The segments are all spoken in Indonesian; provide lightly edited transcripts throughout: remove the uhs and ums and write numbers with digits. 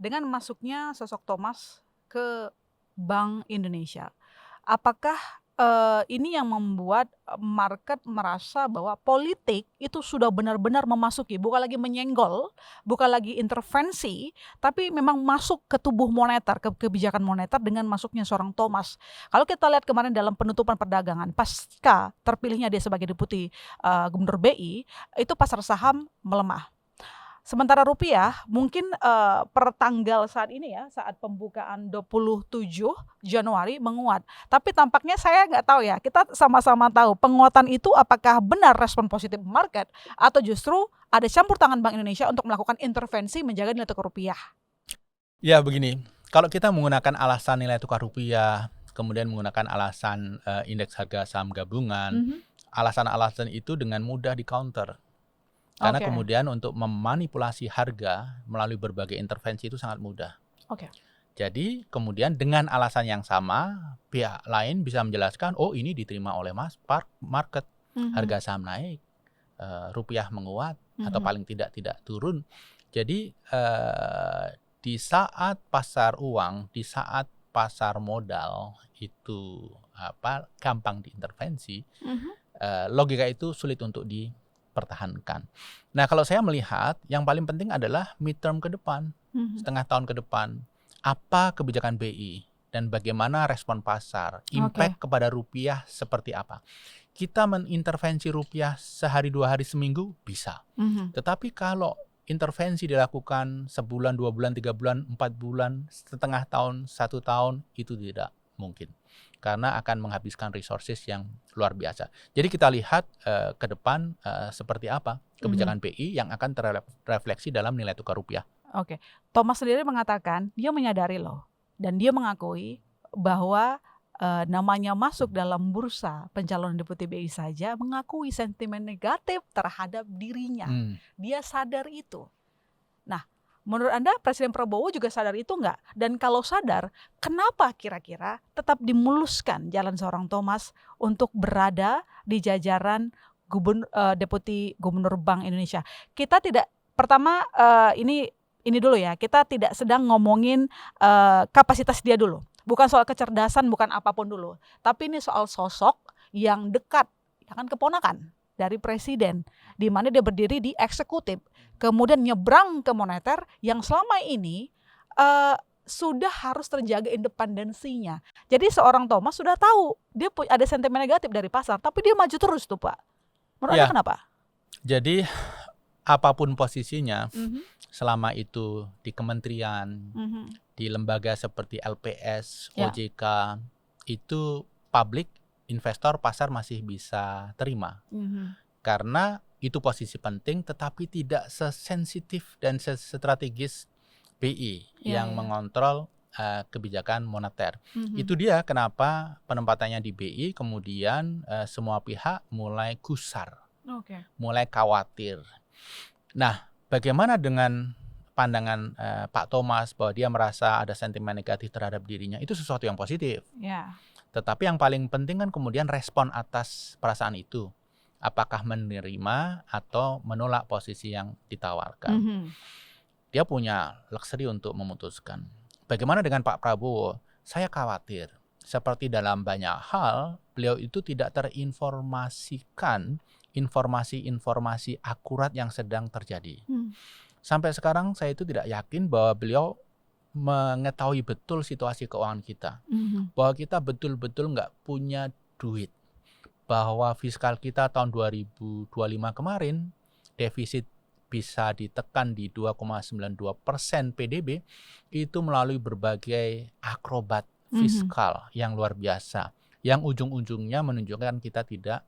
dengan masuknya sosok Thomas ke Bank Indonesia, apakah ini yang membuat market merasa bahwa politik itu sudah benar-benar memasuki, bukan lagi menyenggol, bukan lagi intervensi, tapi memang masuk ke tubuh moneter, ke kebijakan moneter dengan masuknya seorang Thomas. Kalau kita lihat kemarin dalam penutupan perdagangan, pasca terpilihnya dia sebagai deputi gubernur BI, itu pasar saham melemah. Sementara rupiah mungkin per tanggal saat ini ya, saat pembukaan 27 Januari menguat. Tapi tampaknya saya nggak tahu ya, kita sama-sama tahu penguatan itu apakah benar respon positif market atau justru ada campur tangan Bank Indonesia untuk melakukan intervensi menjaga nilai tukar rupiah. Ya begini, kalau kita menggunakan alasan nilai tukar rupiah, kemudian menggunakan alasan indeks harga saham gabungan, alasan-alasan itu dengan mudah di-counter. Karena Oke. kemudian untuk memanipulasi harga melalui berbagai intervensi itu sangat mudah. Oke. Jadi kemudian dengan alasan yang sama, pihak lain bisa menjelaskan, oh ini diterima oleh market, harga saham naik, rupiah menguat, atau paling tidak turun. Jadi di saat pasar uang, di saat pasar modal itu gampang diintervensi, logika itu sulit untuk dipertahankan. Nah, kalau saya melihat yang paling penting adalah midterm ke depan, setengah tahun ke depan, apa kebijakan BI dan bagaimana respon pasar, impact kepada rupiah seperti apa. Kita mengintervensi rupiah sehari, 2 hari, seminggu bisa. Tetapi kalau intervensi dilakukan sebulan, 2 bulan, 3 bulan, 4 bulan, setengah tahun, 1 tahun, itu tidak mungkin. Karena akan menghabiskan resources yang luar biasa. Jadi kita lihat ke depan seperti apa kebijakan BI yang akan terrefleksi dalam nilai tukar rupiah. Oke, Thomas sendiri mengatakan dia menyadari loh, dan dia mengakui bahwa namanya masuk dalam bursa pencalonan deputi BI saja mengakui sentimen negatif terhadap dirinya. Dia sadar itu. Nah, menurut Anda Presiden Prabowo juga sadar itu enggak? Dan kalau sadar, kenapa kira-kira tetap dimuluskan jalan seorang Thomas untuk berada di jajaran deputi gubernur Bank Indonesia? Kita tidak, pertama ini dulu ya, kita tidak sedang ngomongin kapasitas dia dulu. Bukan soal kecerdasan, bukan apapun dulu. Tapi ini soal sosok yang dekat, kan keponakan dari presiden, di mana dia berdiri di eksekutif, kemudian nyebrang ke moneter yang selama ini sudah harus terjaga independensinya. Jadi seorang Thomas sudah tahu dia ada sentimen negatif dari pasar, tapi dia maju terus tuh Pak. Menurut Anda kenapa? Jadi apapun posisinya, selama itu di kementerian, di lembaga seperti LPS, OJK, itu publik, investor, pasar masih bisa terima. Karena itu posisi penting, tetapi tidak sesensitif dan sestrategis BI yang mengontrol kebijakan moneter. Itu dia kenapa penempatannya di BI kemudian semua pihak mulai gusar, mulai khawatir. Nah, bagaimana dengan pandangan Pak Thomas bahwa dia merasa ada sentimen negatif terhadap dirinya? Itu sesuatu yang positif. Tetapi yang paling penting kan kemudian respon atas perasaan itu. Apakah menerima atau menolak posisi yang ditawarkan. Dia punya luxury untuk memutuskan. Bagaimana dengan Pak Prabowo? Saya khawatir. Seperti dalam banyak hal, beliau itu tidak terinformasikan informasi-informasi akurat yang sedang terjadi. Sampai sekarang saya itu tidak yakin bahwa beliau mengetahui betul situasi keuangan kita. Bahwa kita betul-betul nggak punya duit. Bahwa fiskal kita tahun 2025 kemarin, defisit bisa ditekan di 2,92% PDB, itu melalui berbagai akrobat fiskal yang luar biasa. Yang ujung-ujungnya menunjukkan kita tidak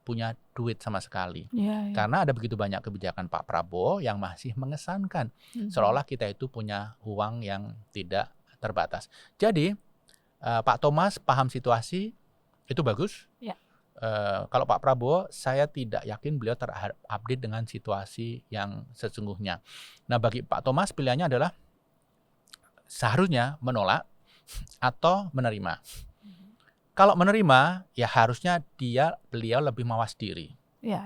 punya duit sama sekali. Karena ada begitu banyak kebijakan Pak Prabowo yang masih mengesankan. Seolah-olah kita itu punya uang yang tidak terbatas. Jadi Pak Thomas paham situasi, itu bagus. Kalau Pak Prabowo, saya tidak yakin beliau terupdate dengan situasi yang sesungguhnya. Nah, bagi Pak Thomas pilihannya adalah seharusnya menolak atau menerima. Kalau menerima, ya harusnya beliau lebih mawas diri.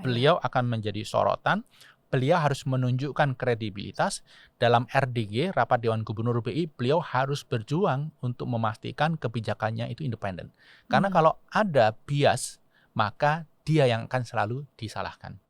Beliau akan menjadi sorotan, beliau harus menunjukkan kredibilitas dalam RDG, Rapat Dewan Gubernur BI, beliau harus berjuang untuk memastikan kebijakannya itu independen. Karena kalau ada bias, maka dia yang akan selalu disalahkan.